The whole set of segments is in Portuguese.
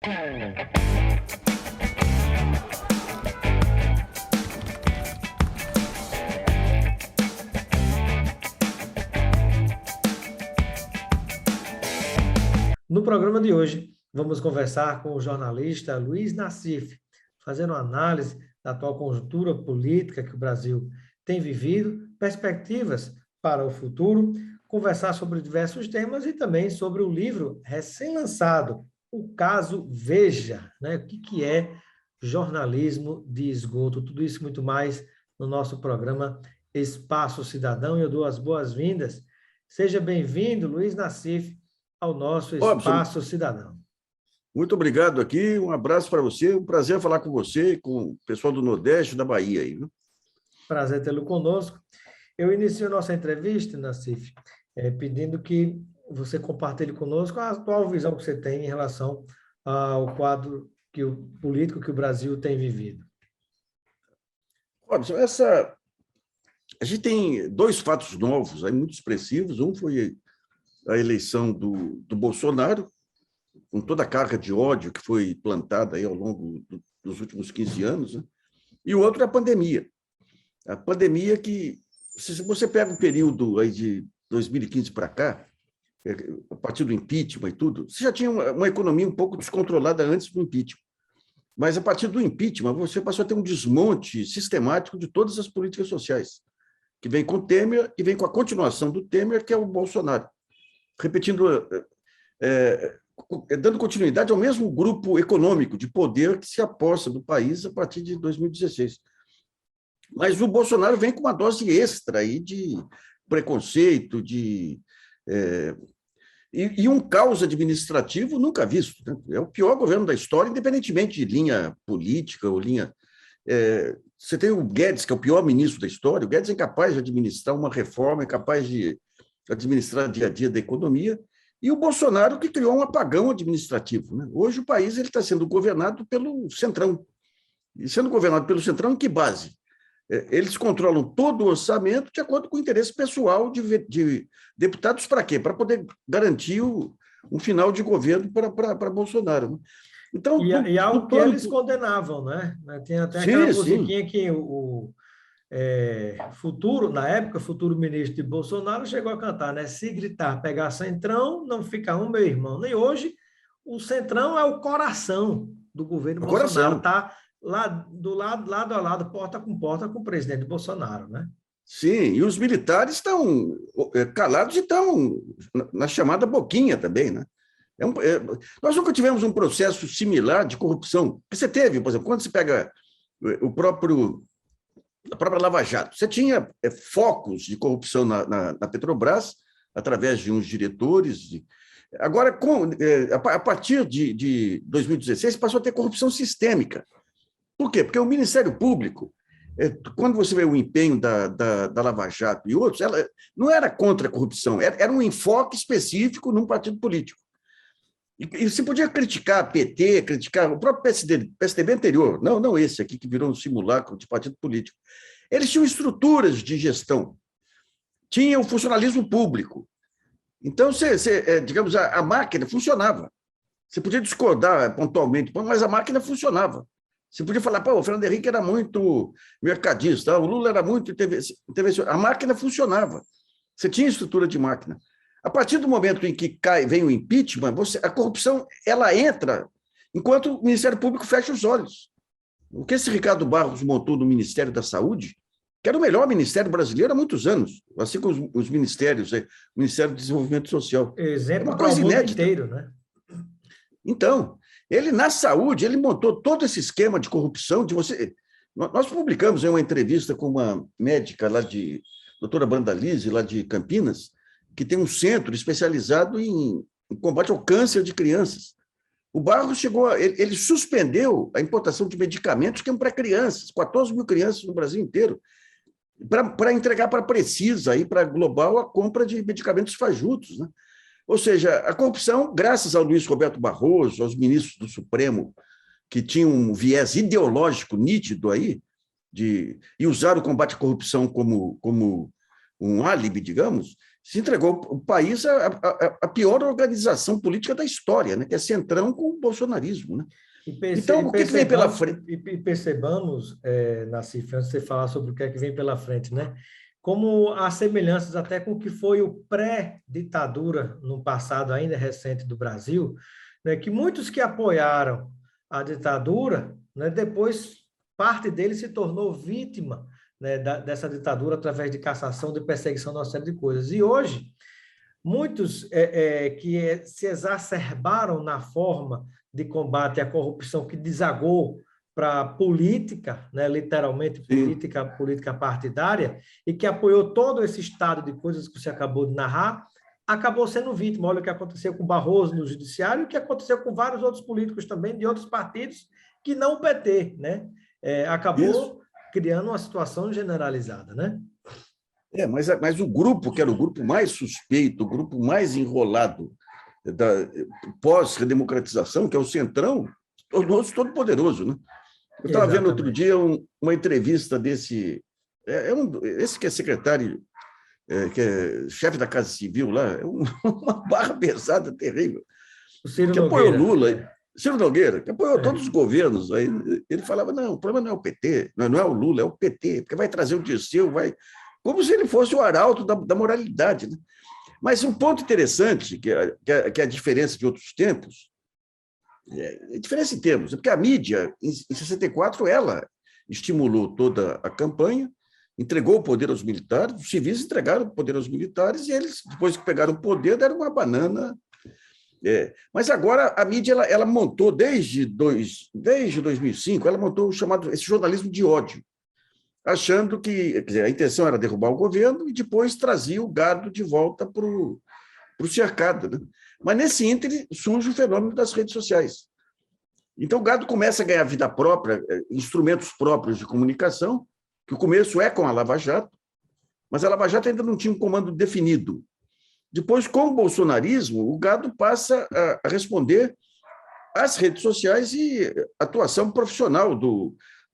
No programa de hoje, vamos conversar com o jornalista Luiz Nassif, fazendo uma análise da atual conjuntura política que o Brasil tem vivido, perspectivas para o futuro, conversar sobre diversos temas e também sobre o livro recém-lançado, O Caso Veja, né? O que é jornalismo de esgoto, tudo isso e muito mais no nosso programa Espaço Cidadão. E eu dou as boas-vindas. Seja bem-vindo, Luiz Nassif, ao nosso Robson, Espaço Cidadão. muito obrigado aqui, um abraço para você, um prazer falar com você e com o pessoal do Nordeste da Bahia aí, viu? Prazer tê-lo conosco. Eu inicio nossa entrevista, Nassif, pedindo que você compartilhe conosco a atual visão que você tem em relação ao quadro político que o Brasil tem vivido. Robson, a gente tem dois fatos novos, aí, muito expressivos. Um foi a eleição do Bolsonaro, com toda a carga de ódio que foi plantada aí ao longo dos últimos 15 anos, né? E o outro é a pandemia. A pandemia que, se você pega o período aí de 2015 para cá, a partir do impeachment e tudo, você já tinha uma economia um pouco descontrolada antes do impeachment. Mas, a partir do impeachment, você passou a ter um desmonte sistemático de todas as políticas sociais, que vem com o Temer e vem com a continuação do Temer, que é o Bolsonaro. Repetindo, dando continuidade ao mesmo grupo econômico de poder que se aposta do país a partir de 2016. Mas o Bolsonaro vem com uma dose extra aí de preconceito, e um caos administrativo nunca visto, né? É o pior governo da história, independentemente de linha política ou linha... Você tem o Guedes, que é o pior ministro da história. O Guedes é incapaz de administrar uma reforma, é incapaz de administrar dia a dia da economia, e o Bolsonaro que criou um apagão administrativo, né? Hoje o país está sendo governado pelo Centrão. E sendo governado pelo Centrão, em que base? Eles controlam todo o orçamento de acordo com o interesse pessoal de deputados para quê? Para poder garantir um final de governo para Bolsonaro, né? Então, e algo que eles condenavam, né? Tem até aquela musiquinha que o futuro, na época, futuro ministro de Bolsonaro chegou a cantar, né? Se gritar, pegar Centrão, não fica um, meu irmão. Nem hoje, o Centrão é o coração do governo Bolsonaro. Está lá lado a lado, porta com o presidente Bolsonaro, né? Sim, e os militares estão calados e estão na chamada boquinha também, né? Nós nunca tivemos um processo similar de corrupção. Você teve, por exemplo, quando você pega a própria Lava Jato, você tinha focos de corrupção na Petrobras, através de uns diretores. Agora, a partir de 2016, passou a ter corrupção sistêmica. Por quê? Porque o Ministério Público, quando você vê o empenho da Lava Jato e outros, ela não era contra a corrupção, era um enfoque específico num partido político. E você podia criticar a PT, criticar o próprio PSDB anterior, não esse aqui que virou um simulacro de partido político. Eles tinham estruturas de gestão, tinham funcionalismo público. Então, digamos, a máquina funcionava. Você podia discordar pontualmente, mas a máquina funcionava. Você podia falar, o Fernando Henrique era muito mercadista, o Lula era muito intervencionista. A máquina funcionava. Você tinha estrutura de máquina. A partir do momento em que vem o impeachment, a corrupção ela entra enquanto o Ministério Público fecha os olhos. O que esse Ricardo Barros montou no Ministério da Saúde, que era o melhor ministério brasileiro há muitos anos, assim como os ministérios, o Ministério do Desenvolvimento Social. Exemplo uma coisa inédita. Inteiro, né? Então, ele, na saúde, ele montou todo esse esquema de corrupção. Nós publicamos uma entrevista com uma médica lá doutora Brandalize, lá de Campinas, que tem um centro especializado em combate ao câncer de crianças. O Barros ele suspendeu a importação de medicamentos que eram para crianças, 14 mil crianças no Brasil inteiro, para entregar para a Precisa, para a Global, a compra de medicamentos fajutos, né? Ou seja, a corrupção, graças ao Luiz Roberto Barroso, aos ministros do Supremo, que tinham um viés ideológico nítido aí, e usaram o combate à corrupção como um álibi, digamos, se entregou o país à pior organização política da história, né? Que é Centrão com o bolsonarismo. Né? Então, o que vem pela frente? E percebamos, Nassif, antes de você falar sobre o que é que vem pela frente, né? Como há semelhanças até com o que foi o pré-ditadura no passado ainda recente do Brasil, né? Que muitos que apoiaram a ditadura, né? Depois parte deles se tornou vítima, né? Dessa ditadura através de cassação, de perseguição, de uma série de coisas. E hoje, muitos que se exacerbaram na forma de combate à corrupção que desagou para a política, né, literalmente política partidária, e que apoiou todo esse estado de coisas que você acabou de narrar, acabou sendo vítima. Olha o que aconteceu com Barroso no judiciário e o que aconteceu com vários outros políticos também, de outros partidos, que não o PT, né? Acabou criando uma situação generalizada, né? Mas o grupo, que era o grupo mais suspeito, o grupo mais enrolado da pós-redemocratização, que é o Centrão, tornou-se todo poderoso, né? Eu estava vendo outro dia uma entrevista desse... esse que é secretário, que é chefe da Casa Civil lá, é uma barra pesada terrível, que apoiou Lula, Ciro Nogueira, que apoiou todos os governos. Aí ele falava, não, o problema não é o PT, não é o Lula, é o PT, porque vai trazer o Dirceu, vai... Como se ele fosse o arauto da moralidade. Né? Mas um ponto interessante, que é a diferença de outros tempos, a diferença em termos, é porque a mídia, em 64, ela estimulou toda a campanha, entregou o poder aos militares, os civis entregaram o poder aos militares, e eles, depois que pegaram o poder, deram uma banana. Mas agora a mídia ela montou, desde 2005, ela montou esse jornalismo de ódio, achando que, quer dizer, a intenção era derrubar o governo e depois trazia o gado de volta para o cercado. Né? Mas, nesse ínterim, surge o fenômeno das redes sociais. Então, o gado começa a ganhar vida própria, instrumentos próprios de comunicação, que o começo é com a Lava Jato, mas a Lava Jato ainda não tinha um comando definido. Depois, com o bolsonarismo, o gado passa a responder às redes sociais e atuação profissional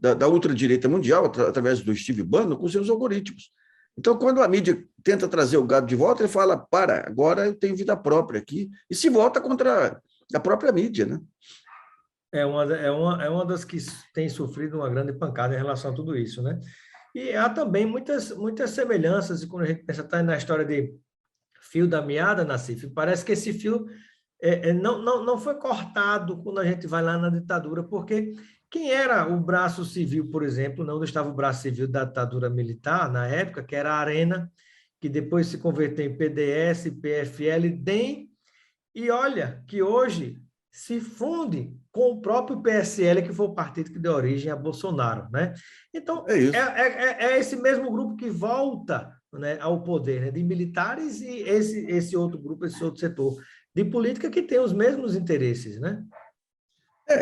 da ultradireita mundial, através do Steve Bannon, com seus algoritmos. Então, quando a mídia tenta trazer o gado de volta, ele fala, agora eu tenho vida própria aqui, e se volta contra a própria mídia. Né? É uma das que tem sofrido uma grande pancada em relação a tudo isso. Né? E há também muitas semelhanças, e quando a gente pensa tá na história de fio da meada, Nassif, parece que esse fio não foi cortado quando a gente vai lá na ditadura, porque quem era o braço civil, por exemplo, onde estava o braço civil da ditadura militar, na época, que era a Arena, que depois se converteu em PDS, PFL, DEM, e olha que hoje se funde com o próprio PSL, que foi o partido que deu origem a Bolsonaro. Né? Então, é esse mesmo grupo que volta, né, ao poder, né, de militares, e esse outro grupo, esse outro setor de política que tem os mesmos interesses, né?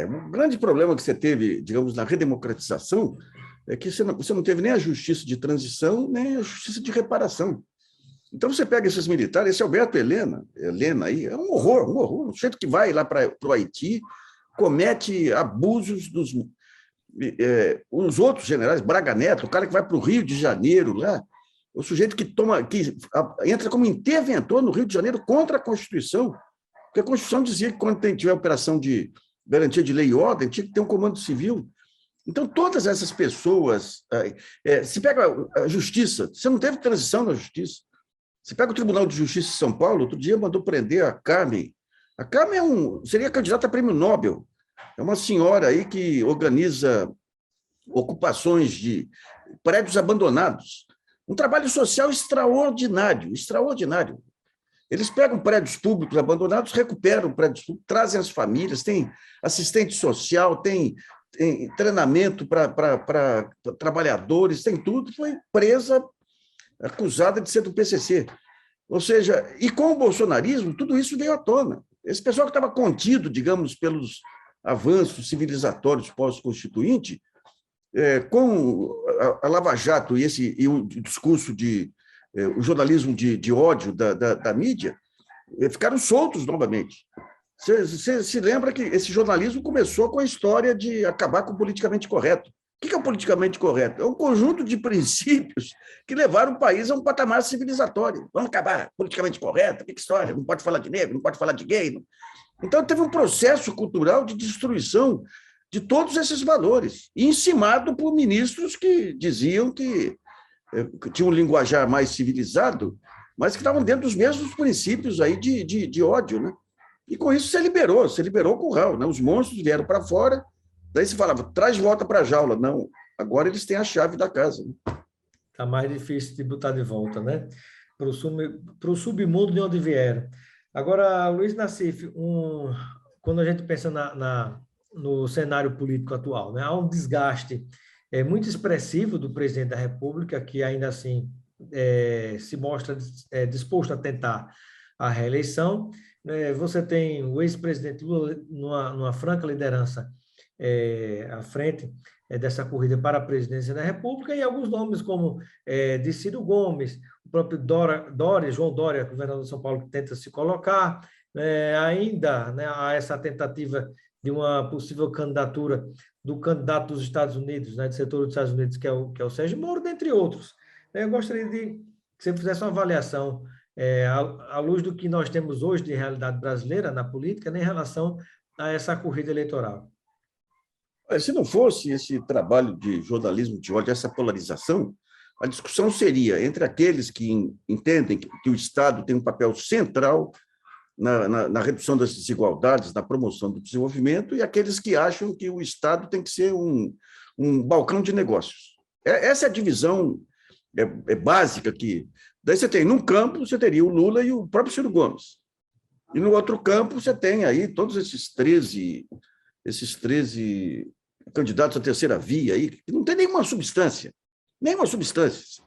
Um grande problema que você teve, digamos, na redemocratização é que você não teve nem a justiça de transição, nem a justiça de reparação. Então, você pega esses militares, esse Alberto Helena aí, é um horror. Um sujeito que vai lá para o Haiti, comete abusos os outros generais, Braga Neto, o cara que vai para o Rio de Janeiro, lá, o sujeito que entra como interventor no Rio de Janeiro contra a Constituição, porque a Constituição dizia que quando tiver operação de garantia de lei e ordem, tinha que ter um comando civil. Então, todas essas pessoas... se pega a justiça, você não teve transição na justiça. Você pega o Tribunal de Justiça de São Paulo, outro dia mandou prender a Carmen. A Carmen seria candidata a prêmio Nobel. É uma senhora aí que organiza ocupações de prédios abandonados. Um trabalho social extraordinário. Eles pegam prédios públicos abandonados, recuperam prédios públicos, trazem as famílias, tem assistente social, tem treinamento para trabalhadores, tem tudo. Foi presa, acusada de ser do PCC. Ou seja, e com o bolsonarismo, tudo isso veio à tona. Esse pessoal que estava contido, digamos, pelos avanços civilizatórios pós-constituinte, com a Lava Jato e o discurso o jornalismo de ódio da mídia, ficaram soltos novamente. Você se lembra que esse jornalismo começou com a história de acabar com o politicamente correto. que é o politicamente correto? É um conjunto de princípios que levaram o país a um patamar civilizatório. Vamos acabar politicamente correto? Que história? Não pode falar de negro, não pode falar de gay. Não. Então, teve um processo cultural de destruição de todos esses valores, encimado por ministros que diziam que tinham um linguajar mais civilizado, mas que estavam dentro dos mesmos princípios aí de ódio, né? E com isso você liberou o curral, né? Os monstros vieram para fora, daí se falava, traz de volta para a jaula. Não, agora eles têm a chave da casa. Está mais difícil de botar de volta, né? Para o submundo de onde vieram. Agora, Luiz Nassif, quando a gente pensa no cenário político atual, né? Há um desgaste muito expressivo do presidente da República, que ainda assim se mostra disposto a tentar a reeleição. Você tem o ex-presidente Lula numa franca liderança à frente dessa corrida para a presidência da República, e alguns nomes como de Ciro Gomes, o próprio João Dória, governador de São Paulo, que tenta se colocar, ainda, né, há essa tentativa de uma possível candidatura do candidato dos Estados Unidos, né, do setor dos Estados Unidos, que é o Sérgio Moro, dentre outros. Eu gostaria de que você fizesse uma avaliação à luz do que nós temos hoje de realidade brasileira na política, né, em relação a essa corrida eleitoral. Se não fosse esse trabalho de jornalismo de ódio, essa polarização, a discussão seria entre aqueles que entendem que o Estado tem um papel central na redução das desigualdades, na promoção do desenvolvimento, e aqueles que acham que o Estado tem que ser um balcão de negócios. Essa é a divisão básica que... Daí você tem, num campo, você teria o Lula e o próprio Ciro Gomes. E no outro campo, você tem aí todos esses 13 candidatos à terceira via, aí, que não tem nenhuma substância. Nenhuma substância.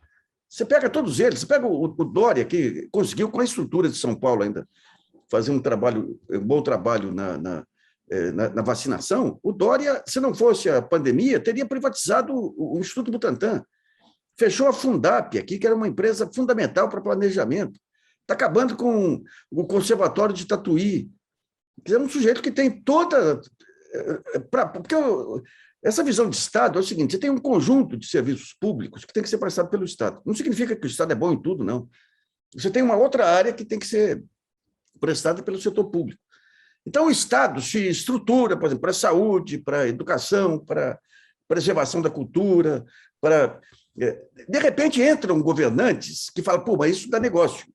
Você pega todos eles, você pega o Dória, que conseguiu, com a estrutura de São Paulo ainda, fazer um bom trabalho na vacinação. O Dória, se não fosse a pandemia, teria privatizado o Instituto Butantan. Fechou a Fundap aqui, que era uma empresa fundamental para planejamento. Está acabando com o Conservatório de Tatuí, que é um sujeito que tem toda... Porque essa visão de Estado é o seguinte, você tem um conjunto de serviços públicos que tem que ser prestado pelo Estado. Não significa que o Estado é bom em tudo, não. Você tem uma outra área que tem que ser prestada pelo setor público. Então, o Estado se estrutura, por exemplo, para a saúde, para a educação, para a preservação da cultura, para... De repente, entram governantes que falam, pô, mas isso dá negócio.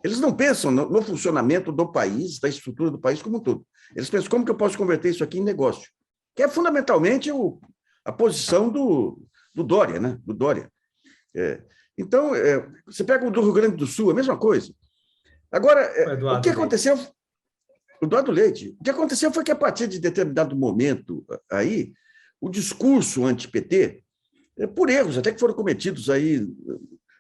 Eles não pensam no funcionamento do país, da estrutura do país como um todo. Eles pensam, como que eu posso converter isso aqui em negócio? Que é fundamentalmente a posição do Dória, né? Do Dória. Então, você pega o do Rio Grande do Sul, a mesma coisa. Agora, o que aconteceu... O Eduardo Leite. O que aconteceu foi que, a partir de determinado momento, aí, o discurso anti-PT, por erros até que foram cometidos aí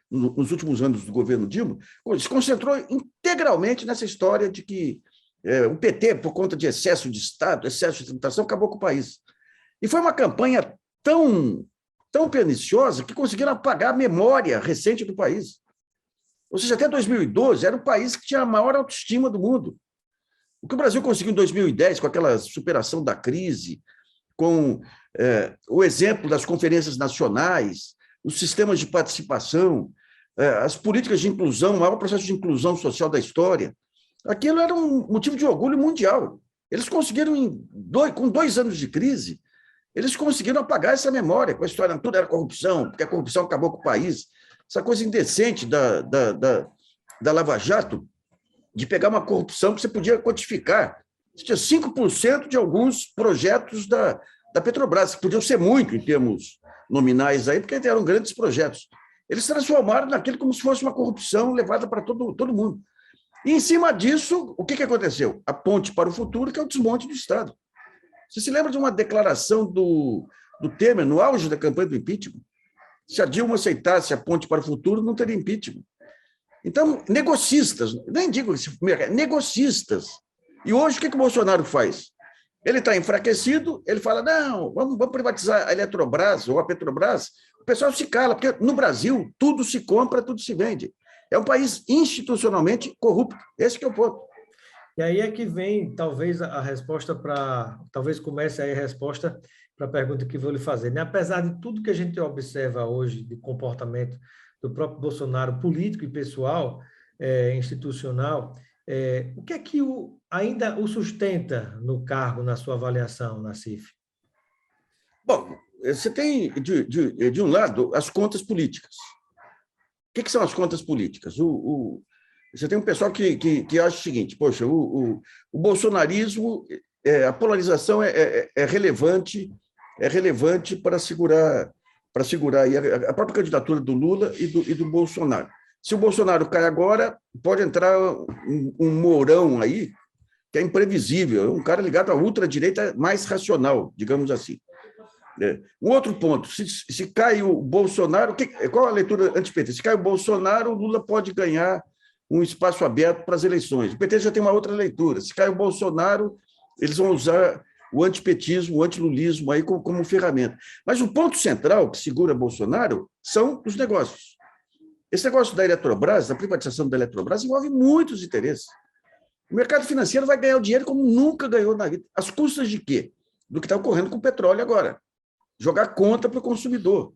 nos últimos anos do governo Dilma, se concentrou integralmente nessa história de que o PT, por conta de excesso de Estado, excesso de tributação, acabou com o país. E foi uma campanha tão perniciosa que conseguiram apagar a memória recente do país. Ou seja, até 2012, era o país que tinha a maior autoestima do mundo. O que o Brasil conseguiu em 2010, com aquela superação da crise, com o exemplo das conferências nacionais, os sistemas de participação, as políticas de inclusão, o maior processo de inclusão social da história, aquilo era um motivo de orgulho mundial. Eles conseguiram, com 2 anos de crise, eles conseguiram apagar essa memória, com a história, tudo era corrupção, porque a corrupção acabou com o país. Essa coisa indecente da Lava Jato, de pegar uma corrupção que você podia quantificar. Você tinha 5% de alguns projetos da Petrobras, que podiam ser muito em termos nominais, aí, porque eram grandes projetos. Eles transformaram naquilo como se fosse uma corrupção levada para todo mundo. E, em cima disso, o que aconteceu? A ponte para o futuro, que é o desmonte do Estado. Você se lembra de uma declaração do Temer, no auge da campanha do impeachment? Se a Dilma aceitasse a ponte para o futuro, não teria impeachment. Então, negocistas, nem digo negocistas. E hoje, o que o Bolsonaro faz? Ele está enfraquecido, ele fala, não, vamos privatizar a Eletrobras ou a Petrobras. O pessoal se cala, porque no Brasil tudo se compra, tudo se vende. É um país institucionalmente corrupto. Esse que é o ponto. E aí é que vem, talvez, a resposta para... Talvez comece aí a resposta para a pergunta que vou lhe fazer. Né? Apesar de tudo que a gente observa hoje de comportamento do próprio Bolsonaro, político e pessoal, institucional, o que é que ainda o sustenta no cargo, na sua avaliação, Nassif? Bom, você tem, de um lado, as contas políticas. O que são as contas políticas? Você tem um pessoal que acha o seguinte: poxa, o bolsonarismo, a polarização é relevante para segurar aí a própria candidatura do Lula e do Bolsonaro. Se o Bolsonaro cai agora, pode entrar um Mourão aí, que é imprevisível, é um cara ligado à ultradireita mais racional, digamos assim. Um outro ponto, se cai o Bolsonaro, qual a leitura anti-PT? Se cai o Bolsonaro, o Lula pode ganhar um espaço aberto para as eleições. O PT já tem uma outra leitura. Se cai o Bolsonaro, eles vão usar o antipetismo, o antilulismo aí como ferramenta. Mas o ponto central que segura Bolsonaro são os negócios. Esse negócio da Eletrobras, da privatização da Eletrobras, envolve muitos interesses. O mercado financeiro vai ganhar o dinheiro como nunca ganhou na vida. Às custas de quê? Do que está ocorrendo com o petróleo agora. Jogar conta para o consumidor.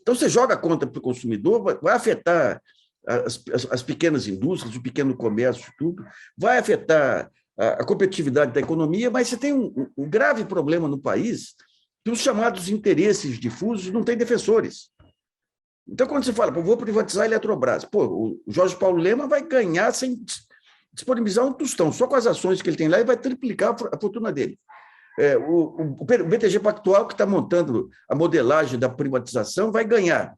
Então, você joga a conta para o consumidor, vai afetar as pequenas indústrias, o pequeno comércio, tudo, vai afetar a competitividade da economia, mas você tem um grave problema no país, que os chamados interesses difusos não têm defensores. Então, quando você fala, vou privatizar a Eletrobras, o Jorge Paulo Lema vai ganhar sem disponibilizar um tostão, só com as ações que ele tem lá, e vai triplicar a fortuna dele. O BTG Pactual, que está montando a modelagem da privatização, vai ganhar.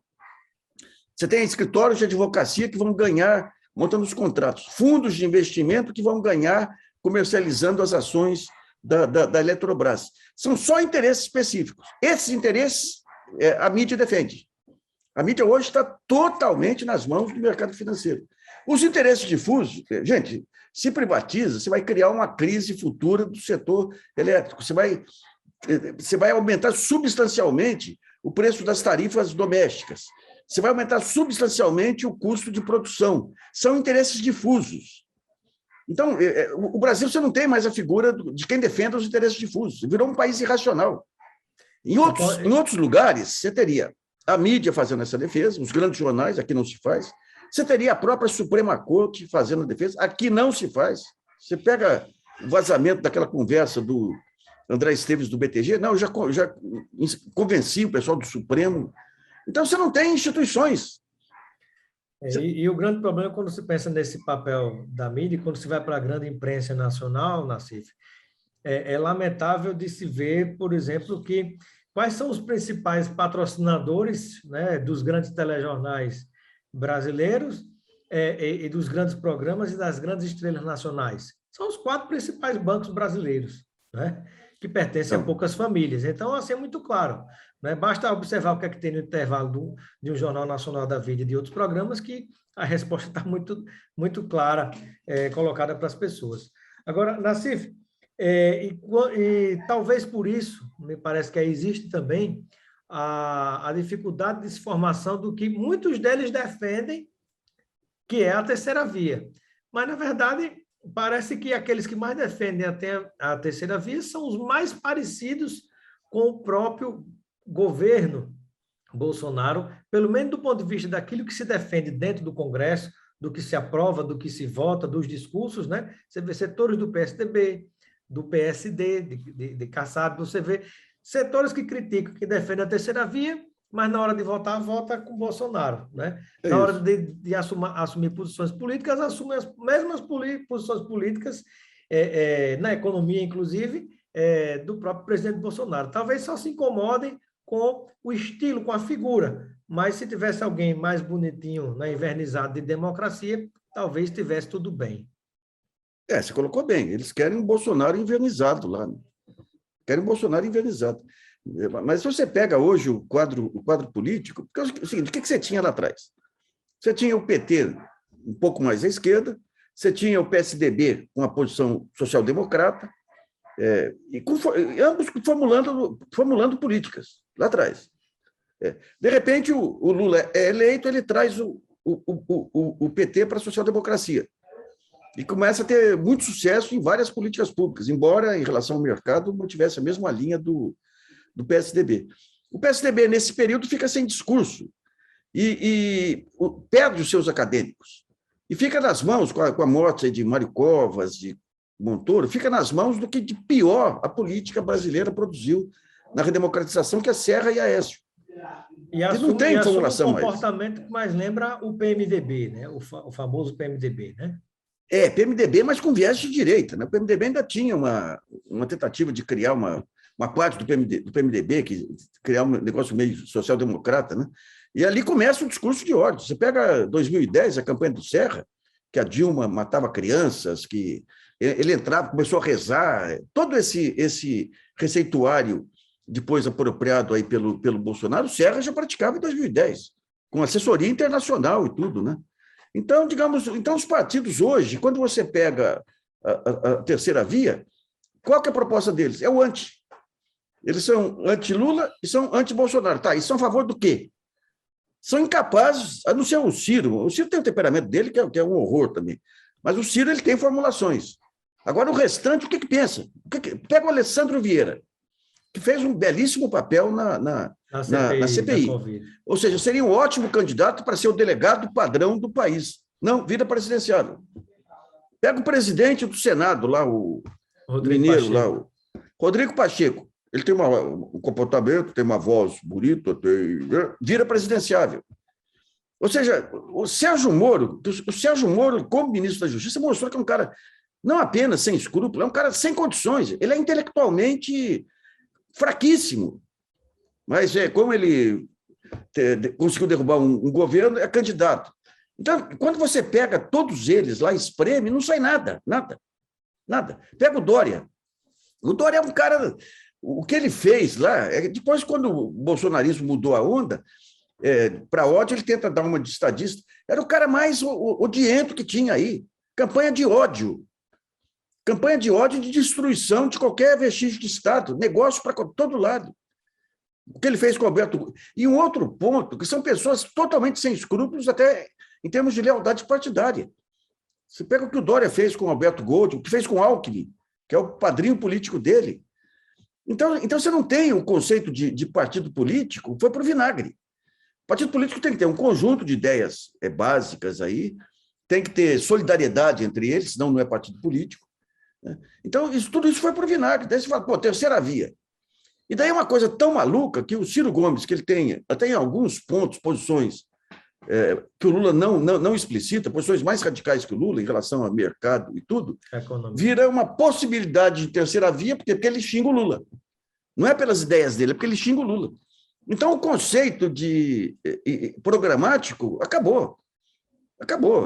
Você tem escritórios de advocacia que vão ganhar montando os contratos, fundos de investimento que vão ganhar comercializando as ações da Eletrobras. São só interesses específicos. Esses interesses a mídia defende. A mídia hoje está totalmente nas mãos do mercado financeiro. Os interesses difusos, gente, se privatiza, você vai criar uma crise futura do setor elétrico, você vai aumentar substancialmente o preço das tarifas domésticas, você vai aumentar substancialmente o custo de produção. São interesses difusos. Então, o Brasil, você não tem mais a figura de quem defenda os interesses difusos. Virou um país irracional. Em outros lugares, você teria a mídia fazendo essa defesa, os grandes jornais, aqui não se faz. Você teria a própria Suprema Corte fazendo a defesa, aqui não se faz. Você pega o vazamento daquela conversa do André Esteves do BTG, não, eu já convenci o pessoal do Supremo. Então, você não tem instituições. E o grande problema, quando se pensa nesse papel da mídia, quando se vai para a grande imprensa nacional, Nassif, é lamentável de se ver, por exemplo, que quais são os principais patrocinadores, né, dos grandes telejornais brasileiros e dos grandes programas e das grandes estrelas nacionais. São os 4 principais bancos brasileiros, né, que pertencem a poucas famílias. Então, assim, é muito claro. Né? Basta observar o que é que tem no intervalo de um Jornal Nacional da Vida e de outros programas que a resposta está muito, muito clara, colocada para as pessoas. Agora, Nassif, e talvez por isso, me parece que existe também a dificuldade de se formação do que muitos deles defendem, que é a terceira via. Mas, na verdade, parece que aqueles que mais defendem até a terceira via são os mais parecidos com o próprio governo Bolsonaro, pelo menos do ponto de vista daquilo que se defende dentro do Congresso, do que se aprova, do que se vota, dos discursos, né? Você vê setores do PSDB, do PSD, de Kassab, você vê setores que criticam, que defendem a terceira via, mas na hora de votar, vota com Bolsonaro, né? Na hora de assumir posições políticas, assume as mesmas posições políticas, na economia, inclusive, do próprio presidente Bolsonaro. Talvez só se incomodem com o estilo, com a figura, mas se tivesse alguém mais bonitinho, né, invernizado de democracia, talvez tivesse tudo bem. Você colocou bem, eles querem um Bolsonaro invernizado lá, né? Querem um Bolsonaro invernizado. Mas se você pega hoje o quadro político, porque é o seguinte, o que você tinha lá atrás? Você tinha o PT um pouco mais à esquerda, você tinha o PSDB com a posição social-democrata, ambos formulando políticas lá atrás. De repente, o Lula é eleito, ele traz o PT para a social-democracia. E começa a ter muito sucesso em várias políticas públicas, embora, em relação ao mercado, não tivesse a mesma linha do PSDB. O PSDB, nesse período, fica sem discurso e perde os seus acadêmicos. E fica nas mãos, com a morte de Mário Covas, de Montoro, fica nas mãos do que de pior a política brasileira produziu na redemocratização, que é Serra e Aécio. E não tem formulação mais. O comportamento que mais lembra o PMDB, né? O famoso PMDB, né? PMDB, mas com viés de direita, né? O PMDB ainda tinha uma tentativa de criar uma parte do PMDB, que criar um negócio meio social-democrata, né? E ali começa o discurso de ódio. Você pega 2010, a campanha do Serra, que a Dilma matava crianças, que ele entrava, começou a rezar, todo esse receituário depois apropriado aí pelo Bolsonaro, o Serra já praticava em 2010, com assessoria internacional e tudo, né? Então, digamos, os partidos hoje, quando você pega a terceira via, qual que é a proposta deles? É o anti. Eles são anti-Lula e são anti-Bolsonaro. Tá, e são a favor do quê? São incapazes, a não ser o Ciro. O Ciro tem o temperamento dele, que é um horror também. Mas o Ciro ele tem formulações. Agora, o restante, o que pensa? Pega o Alessandro Vieira, que fez um belíssimo papel na CPI. Ou seja, seria um ótimo candidato para ser o delegado padrão do país. Não, vira presidenciável. Pega o presidente do Senado, lá, o mineiro, lá, o Rodrigo Pacheco. Ele tem um comportamento, tem uma voz bonita, vira presidenciável. Ou seja, o Sérgio Moro, como ministro da Justiça, mostrou que é um cara não apenas sem escrúpulo, é um cara sem condições. Ele é intelectualmente fraquíssimo. Mas como ele conseguiu derrubar um governo, é candidato. Então, quando você pega todos eles lá, espreme, não sai nada. Pega o Dória. O Dória é um cara... O que ele fez lá, depois, quando o bolsonarismo mudou a onda, para ódio, ele tenta dar uma de estadista. Era o cara mais odiento que tinha aí. Campanha de ódio. Campanha de ódio e de destruição de qualquer vestígio de Estado. Negócio para todo lado. O que ele fez com o Alberto... E um outro ponto, que são pessoas totalmente sem escrúpulos, até em termos de lealdade partidária. Você pega o que o Dória fez com o Alberto Gold, o que fez com o Alckmin, que é o padrinho político dele. Então você não tem o conceito de partido político, foi para o vinagre. O partido político tem que ter um conjunto de ideias básicas aí, tem que ter solidariedade entre eles, senão não é partido político. Né? Então, tudo isso foi para o vinagre. Daí você fala, terceira via. E daí é uma coisa tão maluca que o Ciro Gomes, que ele tem até em alguns pontos, posições que o Lula não explicita, posições mais radicais que o Lula em relação ao mercado e tudo, vira uma possibilidade de terceira via, porque ele xinga o Lula. Não é pelas ideias dele, é porque ele xinga o Lula. Então, o conceito de programático acabou.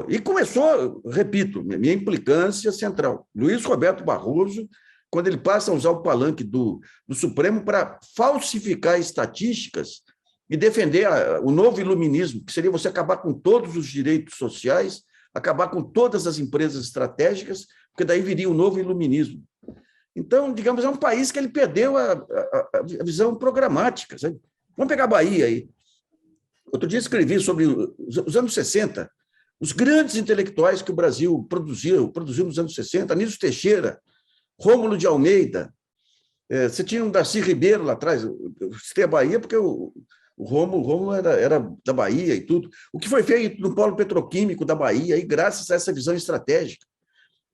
E começou, repito, minha implicância central. Luiz Roberto Barroso, quando ele passa a usar o palanque do Supremo para falsificar estatísticas e defender o novo iluminismo, que seria você acabar com todos os direitos sociais, acabar com todas as empresas estratégicas, porque daí viria o novo iluminismo. Então, digamos, é um país que ele perdeu a visão programática. Sabe? Vamos pegar a Bahia aí. Outro dia escrevi sobre os anos 60, os grandes intelectuais que o Brasil produziu nos anos 60, Anísio Teixeira, Rômulo de Almeida, você tinha um Darcy Ribeiro lá atrás, eu citei a Bahia porque o Rômulo era da Bahia e tudo. O que foi feito no polo petroquímico da Bahia, aí, graças a essa visão estratégica.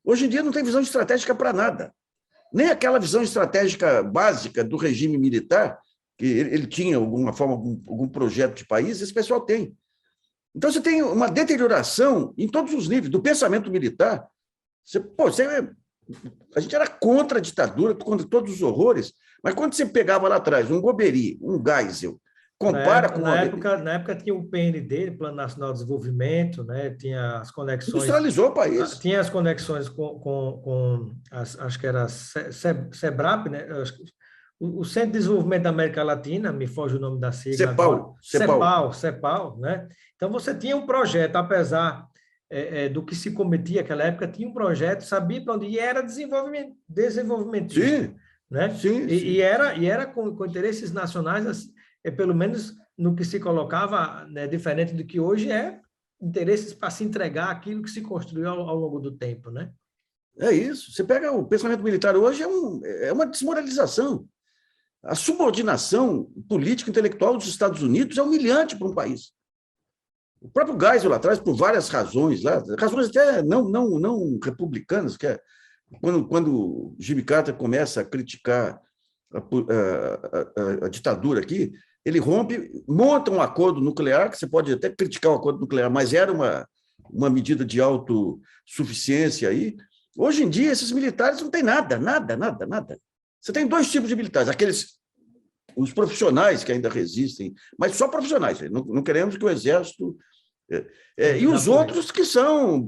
Hoje em dia não tem visão estratégica para nada. Nem aquela visão estratégica básica do regime militar, que ele tinha alguma forma, algum projeto de país, esse pessoal tem. Então, você tem uma deterioração em todos os níveis, do pensamento militar. A gente era contra a ditadura, contra todos os horrores, mas quando você pegava lá atrás um Goberi, um Geisel, compara com... Na época tinha o PND, Plano Nacional de Desenvolvimento, né? Tinha as conexões... Industrializou o país. Tinha as conexões com acho que era SEBRAP, né? O Centro de Desenvolvimento da América Latina, me foge o nome da sigla. CEPAL, né? Então, você tinha um projeto, apesar do que se cometia naquela época, tinha um projeto, sabia para onde ia, era desenvolvimento. Sim, né? Sim. E era com interesses nacionais, pelo menos no que se colocava, né, diferente do que hoje é interesses para se entregar aquilo que se construiu ao longo do tempo, né? É isso. Você pega o pensamento militar hoje, é uma desmoralização. A subordinação política e intelectual dos Estados Unidos é humilhante para um país. O próprio Geisel lá atrás, por várias razões, razões até não republicanas, que é quando Jimmy Carter começa a criticar a ditadura aqui, ele rompe, monta um acordo nuclear, que você pode até criticar o acordo nuclear, mas era uma medida de autossuficiência aí. Hoje em dia, esses militares não têm nada. Você tem dois tipos de militares, os profissionais que ainda resistem, mas só profissionais, não queremos que o Exército... e os outros que são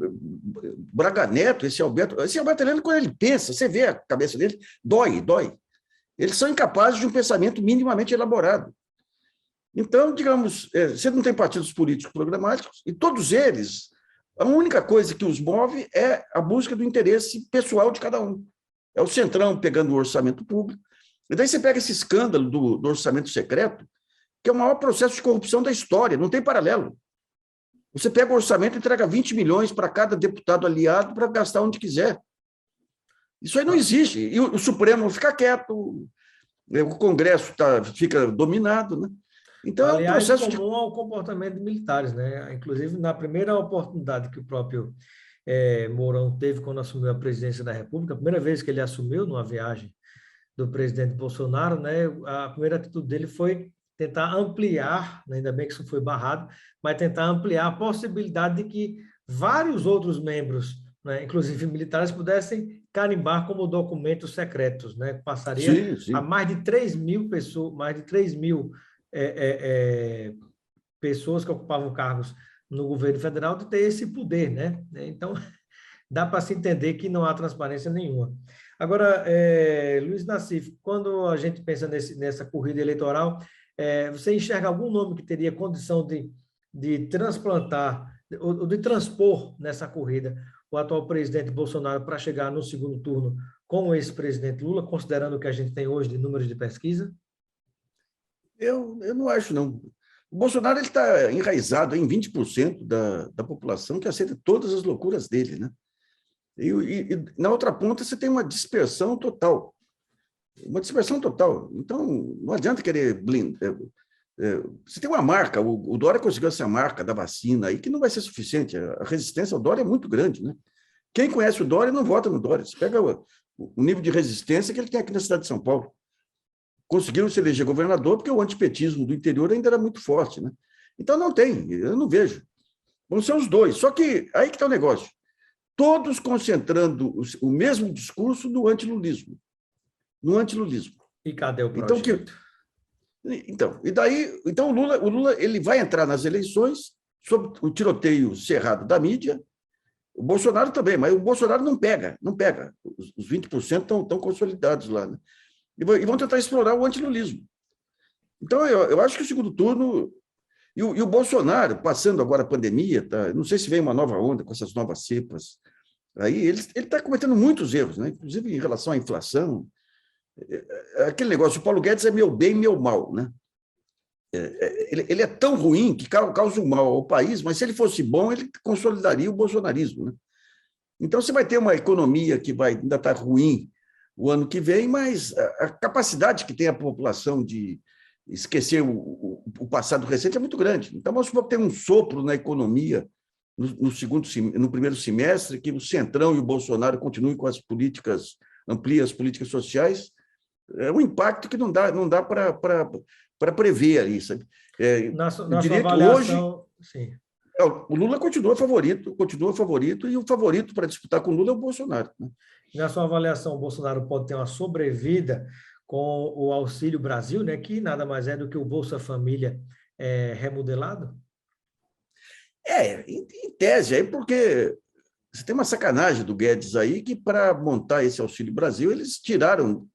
Braga Neto, esse Alberto Heleno, quando ele pensa, você vê a cabeça dele, dói. Eles são incapazes de um pensamento minimamente elaborado. Então, digamos, você não tem partidos políticos programáticos, e todos eles, a única coisa que os move é a busca do interesse pessoal de cada um. É o Centrão pegando o orçamento público, e daí você pega esse escândalo do orçamento secreto, que é o maior processo de corrupção da história, não tem paralelo. Você pega o orçamento e entrega 20 milhões para cada deputado aliado para gastar onde quiser. Isso aí não existe. E o Supremo fica quieto, o Congresso fica dominado, né? Então, aliás, é um processo comum ao comportamento de militares, né? Inclusive, na primeira oportunidade que o próprio Mourão teve quando assumiu a presidência da República, a primeira vez que ele assumiu numa viagem do presidente Bolsonaro, né? A primeira atitude dele foi tentar ampliar, ainda bem que isso foi barrado, mas tentar ampliar a possibilidade de que vários outros membros, né, inclusive militares, pudessem carimbar como documentos secretos, né, que passaria sim. a mais de 3 mil pessoas, pessoas que ocupavam cargos no governo federal de ter esse poder, né? Então, dá para se entender que não há transparência nenhuma. Agora, Luiz Nassif, quando a gente pensa nessa corrida eleitoral, você enxerga algum nome que teria condição de transplantar, ou de transpor nessa corrida o atual presidente Bolsonaro para chegar no segundo turno com o ex-presidente Lula, considerando o que a gente tem hoje de números de pesquisa? Eu não acho, não. O Bolsonaro está enraizado em 20% da população que aceita todas as loucuras dele, né? E na outra ponta você tem uma dispersão total. Então, não adianta querer blindar. Você tem uma marca, o Dória conseguiu essa marca da vacina aí, que não vai ser suficiente. A resistência ao Dória é muito grande, né? Quem conhece o Dória não vota no Dória. Você pega o nível de resistência que ele tem aqui na cidade de São Paulo. Conseguiram se eleger governador porque o antipetismo do interior ainda era muito forte, né? Então, não tem, eu não vejo. Vão ser os dois. Só que aí que está o negócio. Todos concentrando o mesmo discurso no antilulismo. E cadê o projeto? Então o Lula ele vai entrar nas eleições sob o tiroteio cerrado da mídia, o Bolsonaro também, mas o Bolsonaro não pega. Os 20% estão consolidados lá, né? E vão tentar explorar o antilulismo. Então, eu acho que o segundo turno... E o Bolsonaro, passando agora a pandemia, não sei se vem uma nova onda com essas novas cepas, aí ele está cometendo muitos erros, né? Inclusive em relação à inflação. Aquele negócio, o Paulo Guedes é meu bem, meu mal, né? Ele é tão ruim que causa um mal ao país, mas se ele fosse bom, ele consolidaria o bolsonarismo, né? Então, você vai ter uma economia que ainda está ruim o ano que vem, mas a capacidade que tem a população de esquecer o passado recente é muito grande. Então, vamos supor que tem um sopro na economia no primeiro semestre, que o Centrão e o Bolsonaro continuem com as políticas, ampliem as políticas sociais. É um impacto que não dá para prever ali, sabe? Na sua avaliação, hoje, sim. O Lula continua favorito, e o favorito para disputar com o Lula é o Bolsonaro, né? Na sua avaliação, o Bolsonaro pode ter uma sobrevida com o Auxílio Brasil, né, que nada mais é do que o Bolsa Família remodelado? Em tese, aí porque você tem uma sacanagem do Guedes aí, que para montar esse Auxílio Brasil, eles tiraram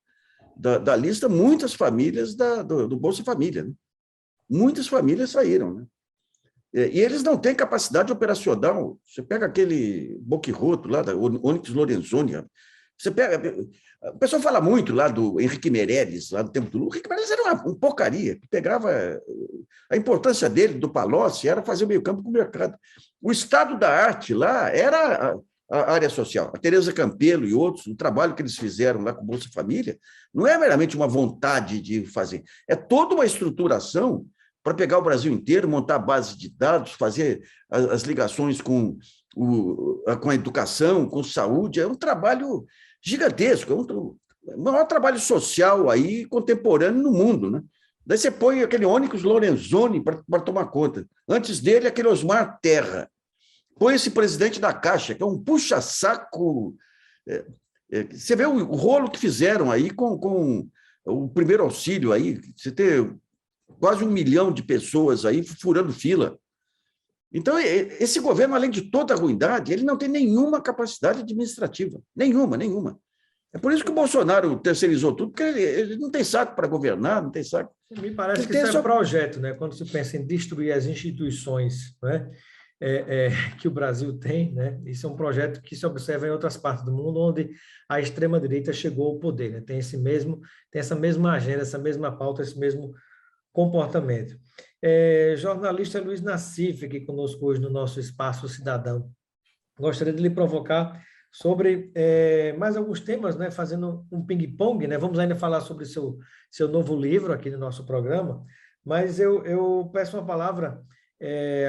da lista muitas famílias do Bolsa Família, né? Muitas famílias saíram, né? E eles não têm capacidade operacional. Você pega aquele boquirroto lá, da Onyx Lorenzoni, você pega... O pessoal fala muito lá do Henrique Meirelles, lá do tempo do Lula. O Henrique Meirelles era uma porcaria, que pegava A importância dele, do Palocci, era fazer o meio-campo com o mercado. O estado da arte lá era a área social. A Tereza Campelo e outros, o trabalho que eles fizeram lá com o Bolsa Família, não é meramente uma vontade de fazer, é toda uma estruturação para pegar o Brasil inteiro, montar a base de dados, fazer as ligações com a educação, com saúde. É um trabalho gigantesco, é o maior trabalho social aí contemporâneo no mundo, né? Daí você põe aquele Onyx Lorenzoni para tomar conta. Antes dele, aquele Osmar Terra. Põe esse presidente da Caixa, que é um puxa-saco. Você vê o rolo que fizeram aí com o primeiro auxílio aí, você tem quase 1 milhão de pessoas aí furando fila. Então, esse governo, além de toda a ruindade, ele não tem nenhuma capacidade administrativa. Nenhuma. É por isso que o Bolsonaro terceirizou tudo, porque ele não tem saco para governar, não tem saco. Me parece que isso é um projeto, né? Quando se pensa em destruir as instituições, né? Que o Brasil tem, né? Isso é um projeto que se observa em outras partes do mundo, onde a extrema-direita chegou ao poder, né? Tem essa mesma agenda, essa mesma pauta, esse mesmo comportamento. Jornalista Luiz Nassif, aqui conosco hoje no nosso Espaço Cidadão. Gostaria de lhe provocar sobre mais alguns temas, né? Fazendo um ping-pong, né? Vamos ainda falar sobre seu novo livro aqui no nosso programa, mas eu peço uma palavra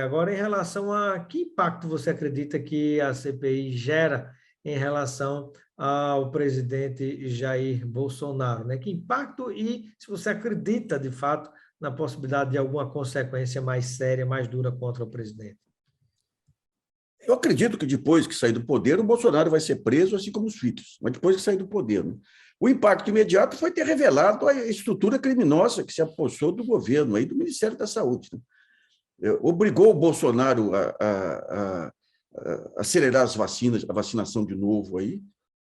agora em relação a que impacto você acredita que a CPI gera em relação ao presidente Jair Bolsonaro, né? Que impacto e se você acredita, de fato, na possibilidade de alguma consequência mais séria, mais dura contra o presidente? Eu acredito que depois que sair do poder, o Bolsonaro vai ser preso, assim como os filhos, mas depois que sair do poder, né? O impacto imediato foi ter revelado a estrutura criminosa que se apossou do governo, aí, do Ministério da Saúde, né? Obrigou o Bolsonaro a acelerar as vacinas, a vacinação de novo aí.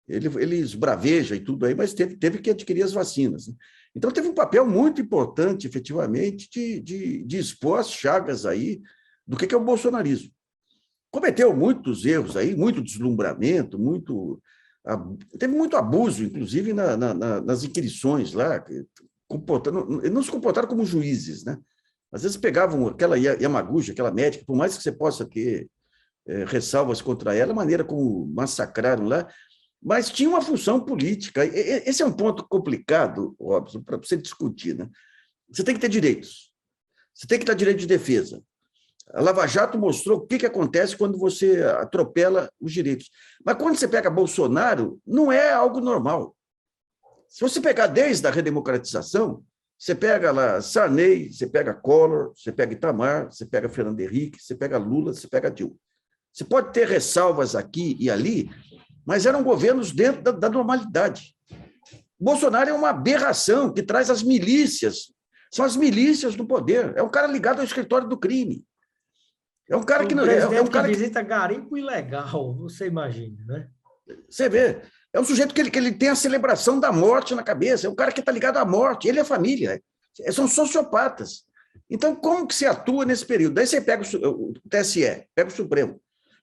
Ele esbraveja e tudo aí, mas teve que adquirir as vacinas, né? Então, teve um papel muito importante, efetivamente, de expor as chagas aí do que é o bolsonarismo. Cometeu muitos erros aí, muito deslumbramento, teve muito abuso, inclusive, nas inquirições lá, eles não se comportaram como juízes, né? Às vezes pegavam aquela Yamaguchi, aquela médica, por mais que você possa ter ressalvas contra ela, a maneira como massacraram lá, mas tinha uma função política. Esse é um ponto complicado, óbvio, para você discutir, né? Você tem que ter direitos. Você tem que ter direito de defesa. A Lava Jato mostrou o que acontece quando você atropela os direitos. Mas quando você pega Bolsonaro, não é algo normal. Se você pegar desde a redemocratização, você pega lá Sarney, você pega Collor, você pega Itamar, você pega Fernando Henrique, você pega Lula, você pega Dilma. Você pode ter ressalvas aqui e ali, mas eram governos dentro da normalidade. Bolsonaro é uma aberração que traz as milícias. São as milícias do poder. É um cara ligado ao escritório do crime. É um cara que não é um cara que visita garimpo ilegal, você imagina, né? Você vê. É um sujeito que ele tem a celebração da morte na cabeça. É um cara que está ligado à morte. Ele é família. São sociopatas. Então, como que se atua nesse período? Daí você pega o TSE, pega o Supremo,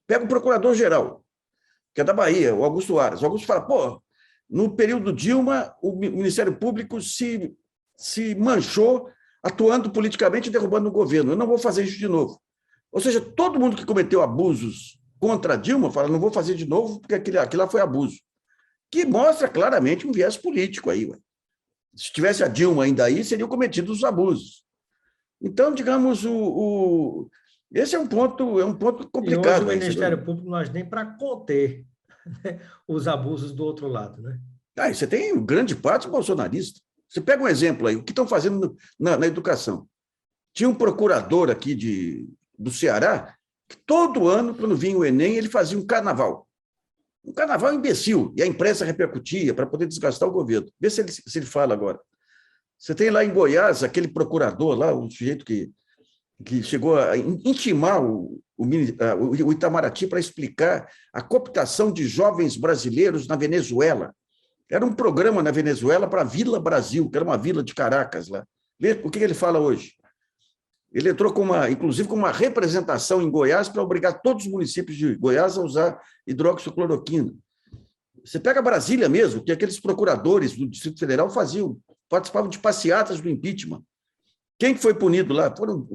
pega o Procurador-Geral, que é da Bahia, o Augusto Aras. O Augusto fala, pô, no período Dilma, o Ministério Público se manchou atuando politicamente e derrubando o governo. Eu não vou fazer isso de novo. Ou seja, todo mundo que cometeu abusos contra Dilma fala, não vou fazer de novo porque aquilo lá foi abuso. Que mostra claramente um viés político aí. Ué. Se tivesse a Dilma ainda aí, seriam cometidos os abusos. Então, digamos, esse é um ponto complicado. E hoje o Ministério Público não age nem para conter, né, os abusos do outro lado, né? Você tem grande parte bolsonarista. Você pega um exemplo aí, o que estão fazendo na educação. Tinha um procurador aqui do Ceará que todo ano, quando vinha o Enem, ele fazia um carnaval. Um carnaval imbecil, e a imprensa repercutia para poder desgastar o governo. Vê se ele fala agora. Você tem lá em Goiás aquele procurador lá, um sujeito que chegou a intimar o Itamaraty para explicar a cooptação de jovens brasileiros na Venezuela. Era um programa na Venezuela para a Vila Brasil, que era uma vila de Caracas lá. Vê o que ele fala hoje. Ele entrou inclusive com uma representação em Goiás para obrigar todos os municípios de Goiás a usar hidroxicloroquina. Você pega Brasília mesmo, que aqueles procuradores do Distrito Federal participavam de passeatas do impeachment. Quem que foi punido lá? Foram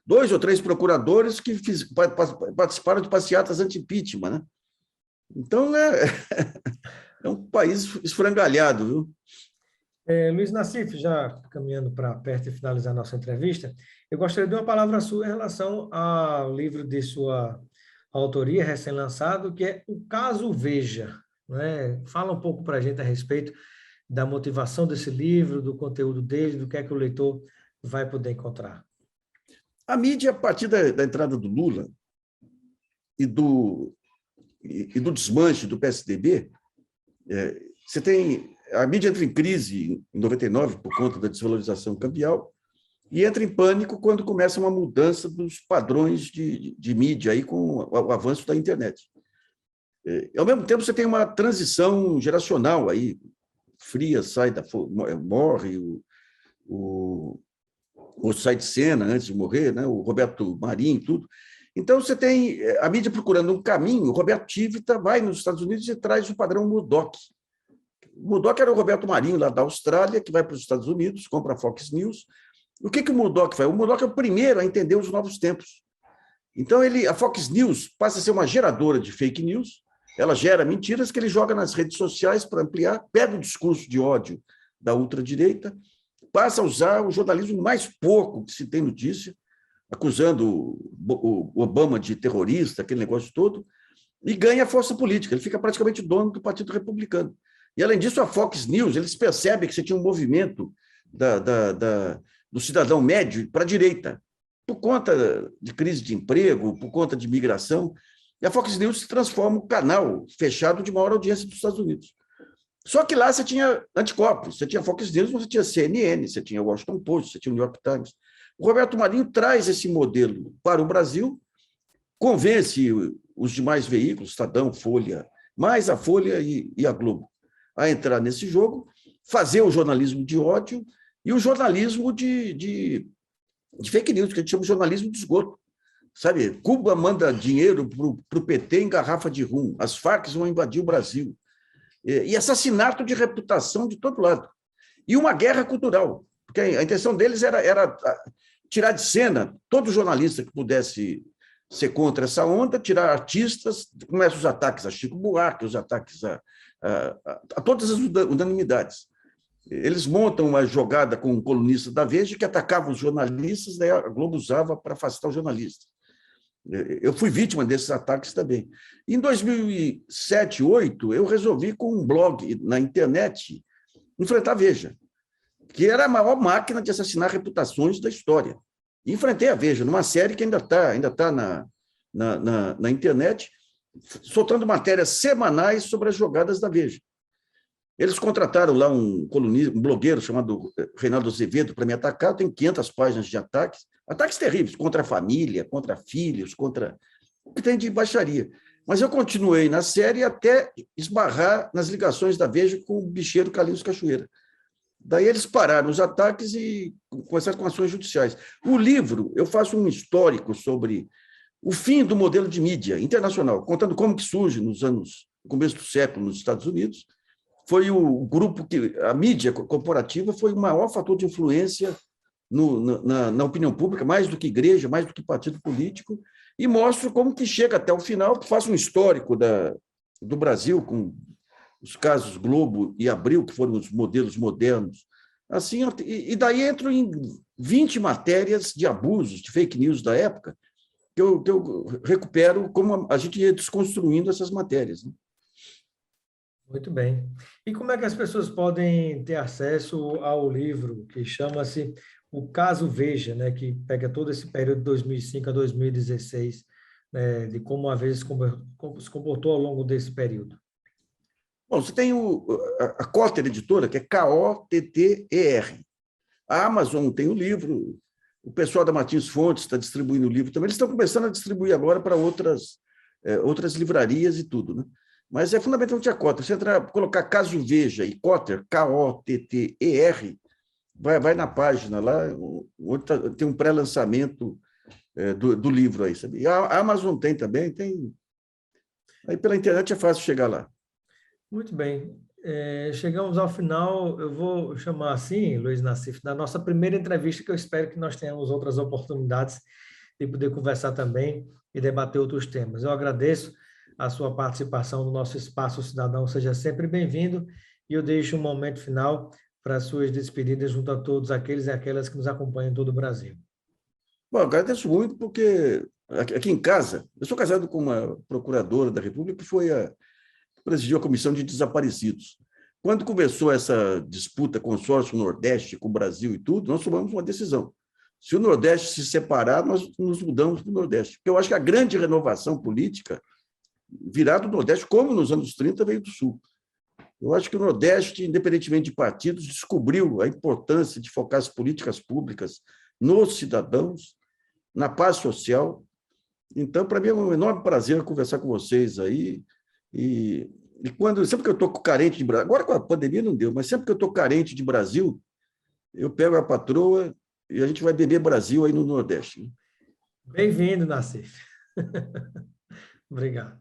2 ou 3 procuradores que participaram de passeatas anti-impeachment, né? Então, é um país esfrangalhado, viu? Luiz Nassif, já caminhando para perto de finalizar a nossa entrevista, eu gostaria de uma palavra sua em relação ao livro de sua autoria, recém-lançado, que é O Caso Veja, né? Fala um pouco para a gente a respeito da motivação desse livro, do conteúdo dele, do que é que o leitor vai poder encontrar. A mídia, a partir da entrada do Lula e do desmanche do PSDB, você tem... A mídia entra em crise em 99 por conta da desvalorização cambial e entra em pânico quando começa uma mudança dos padrões de mídia aí com o avanço da internet. Ao mesmo tempo, você tem uma transição geracional aí, Frias morre, o sai de cena antes de morrer, né? O Roberto Marinho e tudo. Então, você tem a mídia procurando um caminho. O Roberto Tivita vai nos Estados Unidos e traz o padrão Murdoch. O Murdoch era o Roberto Marinho, lá da Austrália, que vai para os Estados Unidos, compra a Fox News. O que o Murdoch faz? O Murdoch é o primeiro a entender os novos tempos. Então, a Fox News passa a ser uma geradora de fake news, ela gera mentiras que ele joga nas redes sociais para ampliar, pega o discurso de ódio da ultradireita, passa a usar o jornalismo mais porco que se tem notícia, acusando o Obama de terrorista, aquele negócio todo, e ganha força política. Ele fica praticamente dono do Partido Republicano. E, além disso, a Fox News, eles percebem que você tinha um movimento do cidadão médio para a direita, por conta de crise de emprego, por conta de migração, e a Fox News se transforma um canal fechado de maior audiência dos Estados Unidos. Só que lá você tinha anticorpos, você tinha Fox News, você tinha CNN, você tinha Washington Post, você tinha o New York Times. O Roberto Marinho traz esse modelo para o Brasil, convence os demais veículos, Estadão, Folha, mais a Folha e a Globo, a entrar nesse jogo, fazer o jornalismo de ódio e o jornalismo de fake news, que a gente chama de jornalismo de esgoto. Sabe, Cuba manda dinheiro para o PT em garrafa de rum, as Farc vão invadir o Brasil. E assassinato de reputação de todo lado. E uma guerra cultural, porque a intenção deles era tirar de cena todo jornalista que pudesse ser contra essa onda, tirar artistas, começam os ataques a Chico Buarque, os ataques a todas as unanimidades. Eles montam uma jogada com um colunista da Veja que atacava os jornalistas, daí a Globo usava para afastar os jornalistas. Eu fui vítima desses ataques também. Em 2007, 2008, eu resolvi, com um blog na internet, enfrentar a Veja, que era a maior máquina de assassinar reputações da história. E enfrentei a Veja, numa série que ainda tá na internet, soltando matérias semanais sobre as jogadas da Veja. Eles contrataram lá um colunista, um blogueiro chamado Reinaldo Azevedo para me atacar. Tem 500 páginas de ataques terríveis, contra a família, contra filhos, contra o que tem de baixaria. Mas eu continuei na série até esbarrar nas ligações da Veja com o bicheiro Carlinhos Cachoeira. Daí eles pararam os ataques e começaram com ações judiciais. O livro, eu faço um histórico sobre o fim do modelo de mídia internacional, contando como que surge no começo do século nos Estados Unidos. Foi o grupo que... A mídia corporativa foi o maior fator de influência na opinião pública, mais do que igreja, mais do que partido político, e mostro como que chega até o final, faço um histórico do Brasil, com os casos Globo e Abril, que foram os modelos modernos. Assim, e daí entro em 20 matérias de abusos, de fake news da época, que eu recupero como a gente ia desconstruindo essas matérias, né? Muito bem. E como é que as pessoas podem ter acesso ao livro que chama-se O Caso Veja, né, que pega todo esse período de 2005 a 2016, né, de como a Veja se comportou ao longo desse período? Bom, você tem a Cotter Editora, que é K-O-T-T-E-R. A Amazon tem o livro, o pessoal da Martins Fontes está distribuindo o livro também. Eles estão começando a distribuir agora para outras livrarias e tudo, né? Mas é fundamentalmente a Cotter. Você colocar Caso Veja e Cotter, K-O-T-T-E-R, vai na página lá, onde tem um pré-lançamento do livro aí, sabe? A Amazon tem também, tem. Aí pela internet é fácil chegar lá. Muito bem. Chegamos ao final, eu vou chamar assim, Luiz Nassif, da nossa primeira entrevista, que eu espero que nós tenhamos outras oportunidades de poder conversar também e debater outros temas. Eu agradeço a sua participação no nosso Espaço Cidadão, seja sempre bem-vindo, e eu deixo um momento final para as suas despedidas junto a todos aqueles e aquelas que nos acompanham em todo o Brasil. Bom, eu agradeço muito porque aqui em casa, eu sou casado com uma procuradora da República que presidiu a Comissão de Desaparecidos. Quando começou essa disputa consórcio-Nordeste com o Brasil e tudo, nós tomamos uma decisão. Se o Nordeste se separar, nós nos mudamos para o Nordeste. Porque eu acho que a grande renovação política virá do Nordeste, como nos anos 30 veio do Sul. Eu acho que o Nordeste, independentemente de partidos, descobriu a importância de focar as políticas públicas nos cidadãos, na paz social. Então, para mim, é um enorme prazer conversar com vocês aí. E sempre que eu estou carente de Brasil, agora com a pandemia não deu, mas sempre que eu estou carente de Brasil, eu pego a patroa e a gente vai beber Brasil aí no Nordeste. Bem-vindo, Nassif. Obrigado.